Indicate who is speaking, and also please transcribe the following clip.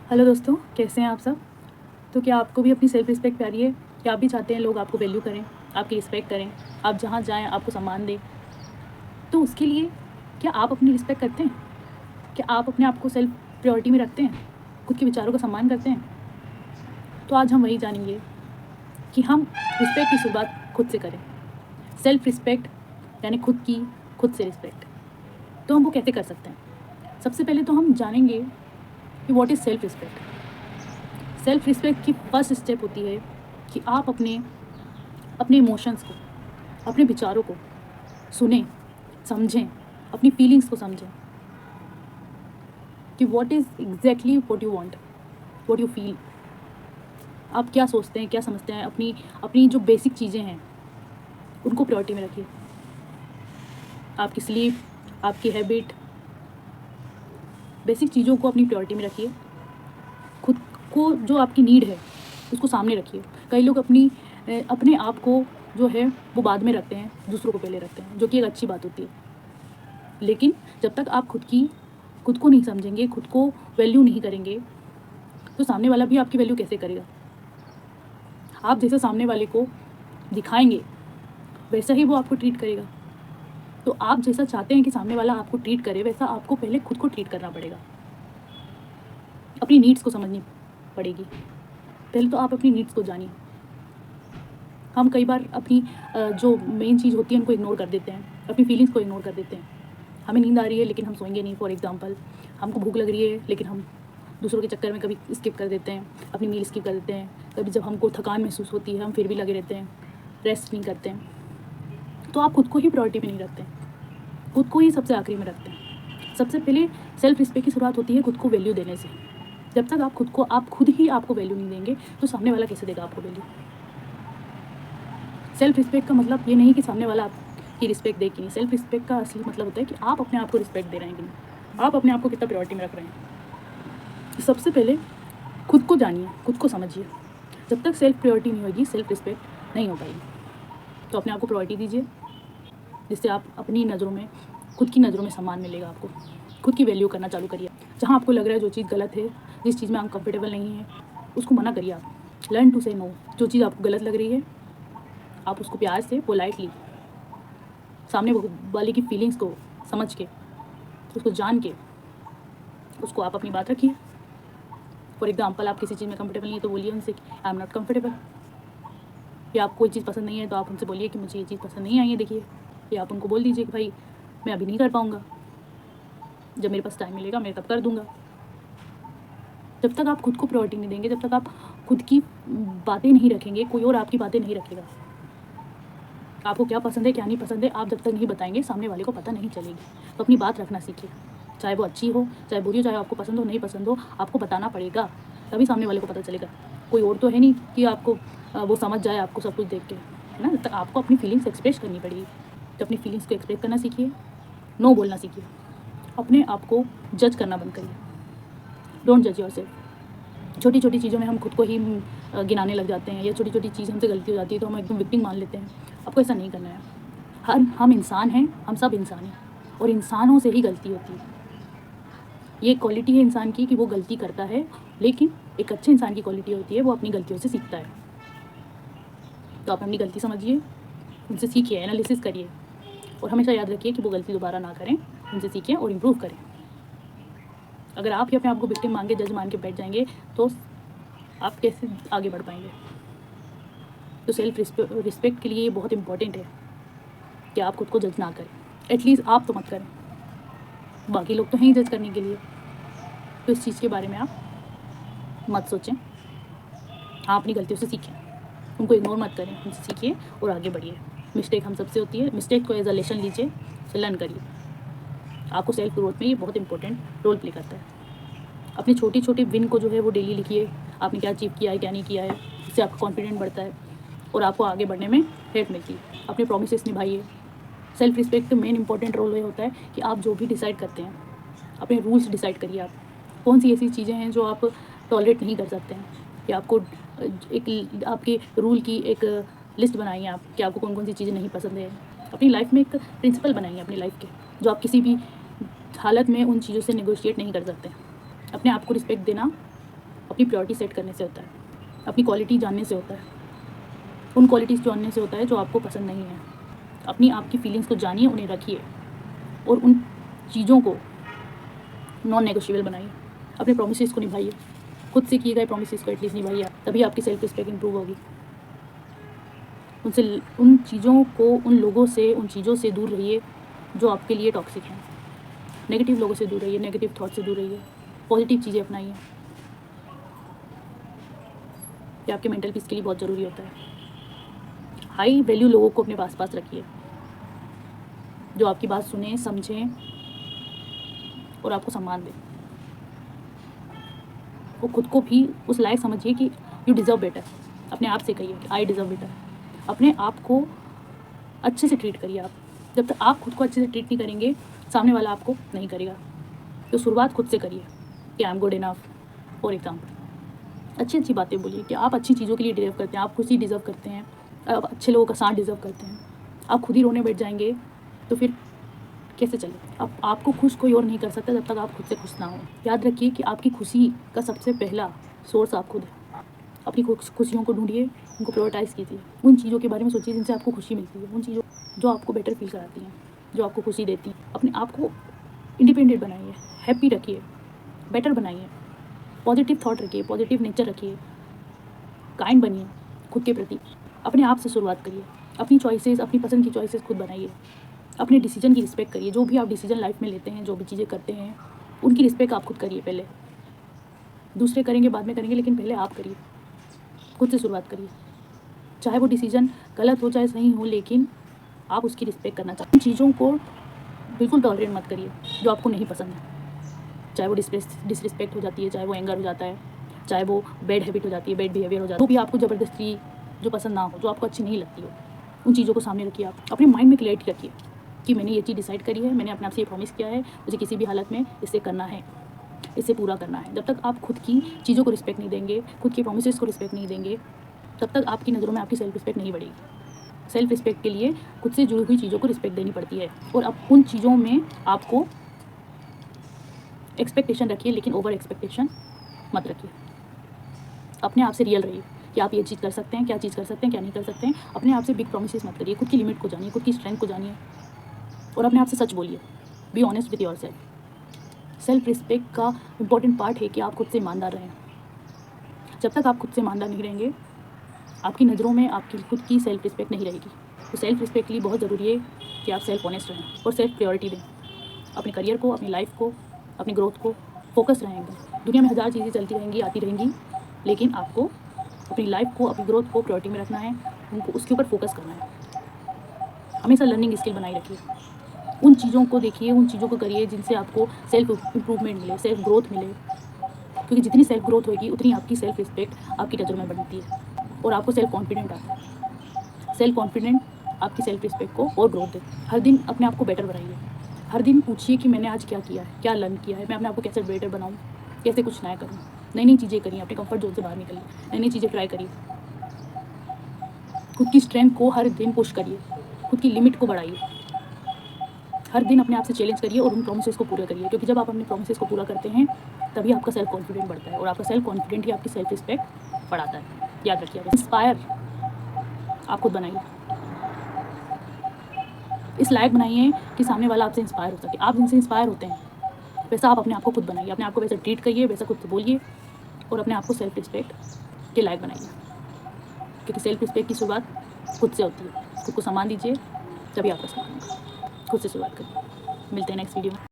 Speaker 1: Hello दोस्तों, कैसे हैं आप सब। तो क्या आपको भी अपनी सेल्फ रिस्पेक्ट प्यारी है? क्या आप भी चाहते हैं लोग आपको वैल्यू करें, आपकी रिस्पेक्ट करें, आप जहाँ जाएं आपको सम्मान दें? तो उसके लिए क्या आप अपनी रिस्पेक्ट करते हैं? क्या आप अपने आप को सेल्फ प्रायोरिटी में रखते हैं, खुद के विचारों का सम्मान करते हैं? तो आज हम वही जानेंगे कि हम रिस्पेक्ट की शुरुआत खुद से करें। सेल्फ रिस्पेक्ट यानी खुद से रिस्पेक्ट। तो हम वो कैसे कर सकते हैं? सबसे पहले तो हम जानेंगे कि what is self respect. Self respect की फर्स्ट स्टेप होती है कि आप अपने अपने इमोशंस को, अपने विचारों को सुनें, समझें, अपनी फीलिंग्स को समझें कि what is exactly what you want, what you feel. आप क्या सोचते हैं, क्या समझते हैं, अपनी अपनी जो बेसिक चीज़ें हैं उनको प्रायोरिटी में रखिए। आपकी स्लीप, आपकी हैबिट, बेसिक चीज़ों को अपनी प्रायोरिटी में रखिए। खुद को जो आपकी नीड है उसको सामने रखिए। कई लोग अपने आप को जो है वो बाद में रखते हैं, दूसरों को पहले रखते हैं, जो कि एक अच्छी बात होती है। लेकिन जब तक आप खुद को नहीं समझेंगे, खुद को वैल्यू नहीं करेंगे, तो सामने वाला भी आपकी वैल्यू कैसे करेगा? आप जैसा सामने वाले को दिखाएंगे वैसा ही वो आपको ट्रीट करेगा। तो आप जैसा चाहते हैं कि सामने वाला आपको ट्रीट करे, वैसा आपको पहले खुद को ट्रीट करना पड़ेगा। अपनी नीड्स को समझनी पड़ेगी। पहले तो आप अपनी नीड्स को जानिए। हम कई बार अपनी जो मेन चीज़ होती है उनको इग्नोर कर देते हैं, अपनी फीलिंग्स को इग्नोर कर देते हैं। हमें नींद आ रही है लेकिन हम सोएंगे नहीं, फॉर एग्जांपल। हमको भूख लग रही है लेकिन हम दूसरों के चक्कर में कभी स्किप कर देते हैं, अपनी मील स्किप कर देते हैं। कभी जब हमको थकान महसूस होती है हम फिर भी लगे रहते हैं, रेस्ट नहीं करते हैं। तो आप खुद को ही प्रायोरिटी में नहीं रखते हैं, खुद को ही सबसे आखिरी में रखते हैं। सबसे पहले सेल्फ रिस्पेक्ट की शुरुआत होती है खुद को वैल्यू देने से। जब तक आप खुद ही आपको वैल्यू नहीं देंगे तो सामने वाला कैसे देगा आपको वैल्यू? सेल्फ रिस्पेक्ट का मतलब ये नहीं कि सामने वाला आपकी रिस्पेक्ट दे कि नहीं। सेल्फ रिस्पेक्ट का असली मतलब होता है कि आप अपने आप को रिस्पेक्ट दे रहे हैं कि नहीं, आप अपने आप को कितना प्रायोरिटी में रख रहे हैं। सबसे पहले खुद को जानिए, खुद को समझिए। जब तक सेल्फ प्रायोरिटी नहीं होगी, सेल्फ रिस्पेक्ट नहीं हो पाएगी। तो अपने आप को प्रायोरिटी दीजिए, जिससे आप अपनी नज़रों में, खुद की नज़रों में सम्मान मिलेगा आपको। खुद की वैल्यू करना चालू करिए। जहाँ आपको लग रहा है जो चीज़ गलत है, जिस चीज़ में आप कंफर्टेबल नहीं है, उसको मना करिए आप। लर्न टू से नो। जो चीज़ आपको गलत लग रही है आप उसको प्यार से, पोलाइटली, सामने वाले की फीलिंग्स को समझ के, उसको जान के, उसको आप अपनी बात रखिए। फॉर एग्जांपल, आप किसी चीज़ में कंफर्टेबल नहीं है तो बोलिए उनसे कि आई एम नॉट कंफर्टेबल। या आप कोई चीज़ पसंद नहीं है तो आप उनसे बोलिए कि मुझे ये चीज़ पसंद नहीं आई है, देखिए। या आप उनको बोल दीजिए कि भाई मैं अभी नहीं कर पाऊँगा, जब मेरे पास टाइम मिलेगा मैं तब कर दूँगा। जब तक आप खुद को प्रायोरिटी नहीं देंगे, जब तक आप खुद की बातें नहीं रखेंगे, कोई और आपकी बातें नहीं रखेगा। आपको क्या पसंद है, क्या नहीं पसंद है, आप जब तक नहीं बताएंगे सामने वाले को पता नहीं चलेगी। तो अपनी बात रखना सीखिए। चाहे वो अच्छी हो, चाहे बुरी हो, चाहे आपको पसंद हो, नहीं पसंद हो, आपको बताना पड़ेगा, तभी सामने वाले को पता चलेगा। कोई और तो है नहीं कि आपको वो समझ जाए आपको सब कुछ देख के, है ना। जब तक आपको अपनी फीलिंग्स एक्सप्रेस करनी पड़ेगी। तो अपनी फीलिंग्स को एक्सप्रेस करना सीखिए, नो बोलना सीखिए। अपने आप को जज करना बंद करिए। डोंट जज योरसेल्फ। छोटी छोटी चीज़ों में हम खुद को ही गिनाने लग जाते हैं, या छोटी छोटी चीज़ हमसे गलती हो जाती है तो हम एकदम विक्टिम मान लेते हैं। आपको ऐसा नहीं करना है। हम इंसान हैं, हम सब इंसान हैं, और इंसानों से ही गलती होती है। ये क्वालिटी है इंसान की कि वो गलती करता है, लेकिन एक अच्छे इंसान की क्वालिटी होती है वो अपनी गलतियों से सीखता है। तो आप अपनी गलती समझिए, उनसे सीखिए, एनालिसिस करिए, और हमेशा याद रखिए कि वो गलती दोबारा ना करें। उनसे सीखिए और इम्प्रूव करें। अगर आप ही अपने आप को विक्टिम मान के, जज मान के बैठ जाएंगे तो आप कैसे आगे बढ़ पाएंगे? तो सेल्फ रिस्पेक्ट के लिए ये बहुत इंपॉर्टेंट है कि आप खुद को जज ना करें। एटलीस्ट आप तो मत करें, बाकी लोग तो हैं ही जज करने के लिए। तो इस चीज़ के बारे में आप मत सोचें। आप अपनी गलतियों से सीखें, उनको इग्नोर मत करें, उनसे सीखिए और आगे बढ़िए। मिस्टेक हम सबसे होती है, मिस्टेक को एज अ लेसन लीजिए, लर्न करिए। आपको सेल्फ ग्रोथ में ये बहुत इंपॉर्टेंट रोल प्ले करता है। अपनी छोटी छोटी विन को जो है वो डेली लिखिए, आपने क्या अचीव किया है, क्या नहीं किया है। इससे आपका कॉन्फिडेंट बढ़ता है और आपको आगे बढ़ने में हेल्प मिलती है। अपने प्रॉमिसेस निभाइए। सेल्फ रिस्पेक्ट का मेन इंपॉर्टेंट रोल ये होता है कि आप जो भी डिसाइड करते हैं, अपने रूल्स डिसाइड करिए। आप कौन सी ऐसी चीज़ें हैं जो आप टॉलरेट नहीं कर सकते हैं, या आपको एक आपके रूल की एक लिस्ट बनाइए आप कि आपको कौन कौन सी चीज़ें नहीं पसंद है। अपनी लाइफ में एक प्रिंसिपल बनाइए अपनी लाइफ के, जो आप किसी भी हालत में उन चीज़ों से नेगोशिएट नहीं कर सकते। अपने आप को रिस्पेक्ट देना अपनी प्रायोरिटी सेट करने से होता है, अपनी क्वालिटी जानने से होता है, उन क्वालिटीज़ जानने से होता है जो आपको पसंद नहीं है। अपनी आपकी फीलिंग्स को जानिए, उन्हें रखिए और उन चीज़ों को नॉन नेगोशिएबल बनाइए। अपने प्रोमिसेस को निभाइए, खुद से किए गए प्रोमिसेस को एटलीस्ट निभाइए, तभी आपकी सेल्फ रिस्पेक्ट इंप्रूव होगी। उन चीज़ों को, उन लोगों से, उन चीज़ों से दूर रहिए जो आपके लिए टॉक्सिक हैं। नेगेटिव लोगों से दूर रहिए, नेगेटिव थॉट से दूर रहिए, पॉजिटिव चीज़ें अपनाइए। ये आपके मेंटल पीस के लिए बहुत ज़रूरी होता है। हाई वैल्यू लोगों को अपने पास रखिए, जो आपकी बात सुने, समझें और आपको सम्मान दें। वो खुद को भी उस लायक समझिए कि यू डिज़र्व बेटर। अपने आप से कहिए कि आई डिज़र्व बेटर। अपने आप को अच्छे से ट्रीट करिए। आप जब तक आप खुद को अच्छे से ट्रीट नहीं करेंगे, सामने वाला आपको नहीं करेगा। तो शुरुआत खुद से करिए कि I am good enough. For example, अच्छी अच्छी बातें बोलिए कि आप अच्छी चीज़ों के लिए डिज़र्व करते हैं, आप खुशी डिज़र्व करते हैं, आप अच्छे लोगों का साथ डिज़र्व करते हैं। आप खुद ही रोने बैठ जाएंगे तो फिर कैसे चले? अब आपको खुश कोई और नहीं कर सकता जब तक आप खुद से खुश ना हो। याद रखिए कि आपकी खुशी का सबसे पहला सोर्स आप खुद है। अपनी खुशियों को ढूंढिए, उनको प्रायोरिटाइज़ कीजिए, उन चीज़ों के बारे में सोचिए जिनसे आपको खुशी मिलती है, उन चीज़ों जो आपको बेटर फील कराती हैं, जो आपको खुशी देती हैं। अपने आप को इंडिपेंडेंट बनाइए, हैप्पी रखिए, बेटर बनाइए, पॉजिटिव थॉट रखिए, पॉजिटिव नेचर रखिए, काइंड बनिए खुद के प्रति। अपने आप से शुरुआत करिए, अपनी चॉइसेस, अपनी पसंद की चॉइसेस खुद बनाइए, अपने डिसीजन की रिस्पेक्ट करिए। जो भी आप डिसीजन लाइफ में लेते हैं, जो भी चीज़ें करते हैं, उनकी रिस्पेक्ट आप खुद करिए। पहले दूसरे करेंगे, बाद में करेंगे, लेकिन पहले आप करिए, खुद से शुरुआत करिए। चाहे वो डिसीजन गलत हो चाहे सही हो, लेकिन आप उसकी रिस्पेक्ट करना चाहते हैं। चीज़ों को बिल्कुल टॉलरेट मत करिए जो आपको नहीं पसंद है, चाहे वो डिसरिस्पेक्ट हो जाती है, चाहे वो एंगर हो जाता है, चाहे वो बैड हैबिट हो जाती है, बैड बिहेवियर हो जाता है, वो भी आपको ज़बरदस्ती जो पसंद ना हो, जो आपको अच्छी नहीं लगती हो, उन चीज़ों को सामने रखिए। आप अपने माइंड में क्लियरिटी रखिए कि मैंने ये चीज़ डिसाइड करी है, मैंने अपने आप से ये प्रॉमिस किया है, मुझे किसी भी हालत में इसे करना है, इसे पूरा करना है। जब तक आप खुद की चीज़ों को रिस्पेक्ट नहीं देंगे, खुद के प्रॉमिसेस को रिस्पेक्ट नहीं देंगे, तब तक आपकी नज़रों में आपकी सेल्फ रिस्पेक्ट नहीं बढ़ेगी। सेल्फ रिस्पेक्ट के लिए खुद से जुड़ी हुई चीज़ों को रिस्पेक्ट देनी पड़ती है, और अब उन चीज़ों में आपको एक्सपेक्टेशन रखिए, लेकिन ओवर एक्सपेक्टेशन मत रखिए। अपने आप से रियल रहिए कि आप ये चीज़ कर सकते हैं, क्या चीज़ कर सकते हैं, क्या नहीं कर सकते हैं। अपने आप से बिग प्रॉमिसेस मत करिए, खुद की लिमिट को जानिए, खुद की स्ट्रेंथ को जानिए और अपने आप से सच बोलिए। Be honest with your self. Self respect का इंपॉर्टेंट पार्ट है कि आप खुद से ईमानदार रहें। जब तक आप खुद से ईमानदार नहीं रहेंगे, आपकी नज़रों में आपकी खुद की सेल्फ रिस्पेक्ट नहीं रहेगी। तो सेल्फ रिस्पेक्ट के लिए बहुत ज़रूरी है कि आप सेल्फ ऑनेस्ट रहें और सेल्फ प्रायोरिटी दें। अपने करियर को, अपनी लाइफ को, अपनी ग्रोथ को फोकस रहेंगे। दुनिया में हज़ार चीज़ें चलती रहेंगी, आती रहेंगी, लेकिन आपको अपनी लाइफ को, अपनी ग्रोथ को प्रायोरिटी में रखना है, उनको उसके ऊपर फोकस करना है। हमेशा लर्निंग स्किल बनाए रखिए, उन चीज़ों को देखिए, उन चीज़ों को करिए जिनसे आपको सेल्फ इम्प्रूवमेंट मिले, सेल्फ ग्रोथ मिले, क्योंकि जितनी सेल्फ ग्रोथ होगी उतनी आपकी सेल्फ रिस्पेक्ट आपकी नज़रों में बढ़ती है और आपको सेल्फ कॉन्फिडेंट आता है। सेल्फ कॉन्फिडेंट आपकी सेल्फ रिस्पेक्ट को और ग्रोथ दे। हर दिन अपने आप को बेटर बनाइए, हर दिन पूछिए कि मैंने आज क्या किया है, क्या लर्न किया है, मैं अपने आप को कैसे बेटर बनाऊँ, कैसे कुछ नया करूँ। नई नई चीज़ें करिए, अपने कंफर्ट जोन से बाहर निकलिए, नई नई चीज़ें ट्राई करिए, खुद की स्ट्रेंथ को हर दिन पुश करिए, खुद की लिमिट को बढ़ाइए। हर दिन अपने आप से चैलेंज करिए और उन प्रॉमिसेस को पूरा करिए, क्योंकि जब आप अपने प्रॉमिसेस को पूरा करते हैं तभी आपका सेल्फ कॉन्फिडेंट बढ़ता है और आपका सेल्फ कॉन्फिडेंट ही आपकी सेल्फ रिस्पेक्ट बढ़ाता है। याद रखिए, इंस्पायर आप खुद बनाइए, इस लायक बनाइए कि सामने वाला आपसे इंस्पायर हो सके। आप जिनसे इंस्पायर होते हैं वैसा आप अपने आप को खुद बनाइए, अपने आप को वैसा ट्रीट करिए, वैसा खुद से बोलिए और अपने आप को सेल्फ रिस्पेक्ट के लायक बनाइए, क्योंकि सेल्फ रिस्पेक्ट की शुरुआत खुद से होती है। खुद को सम्मान दीजिए, तभी आपका सम्मान होगा। खुद से शुरुआत करिए। मिलते हैं नेक्स्ट वीडियो में।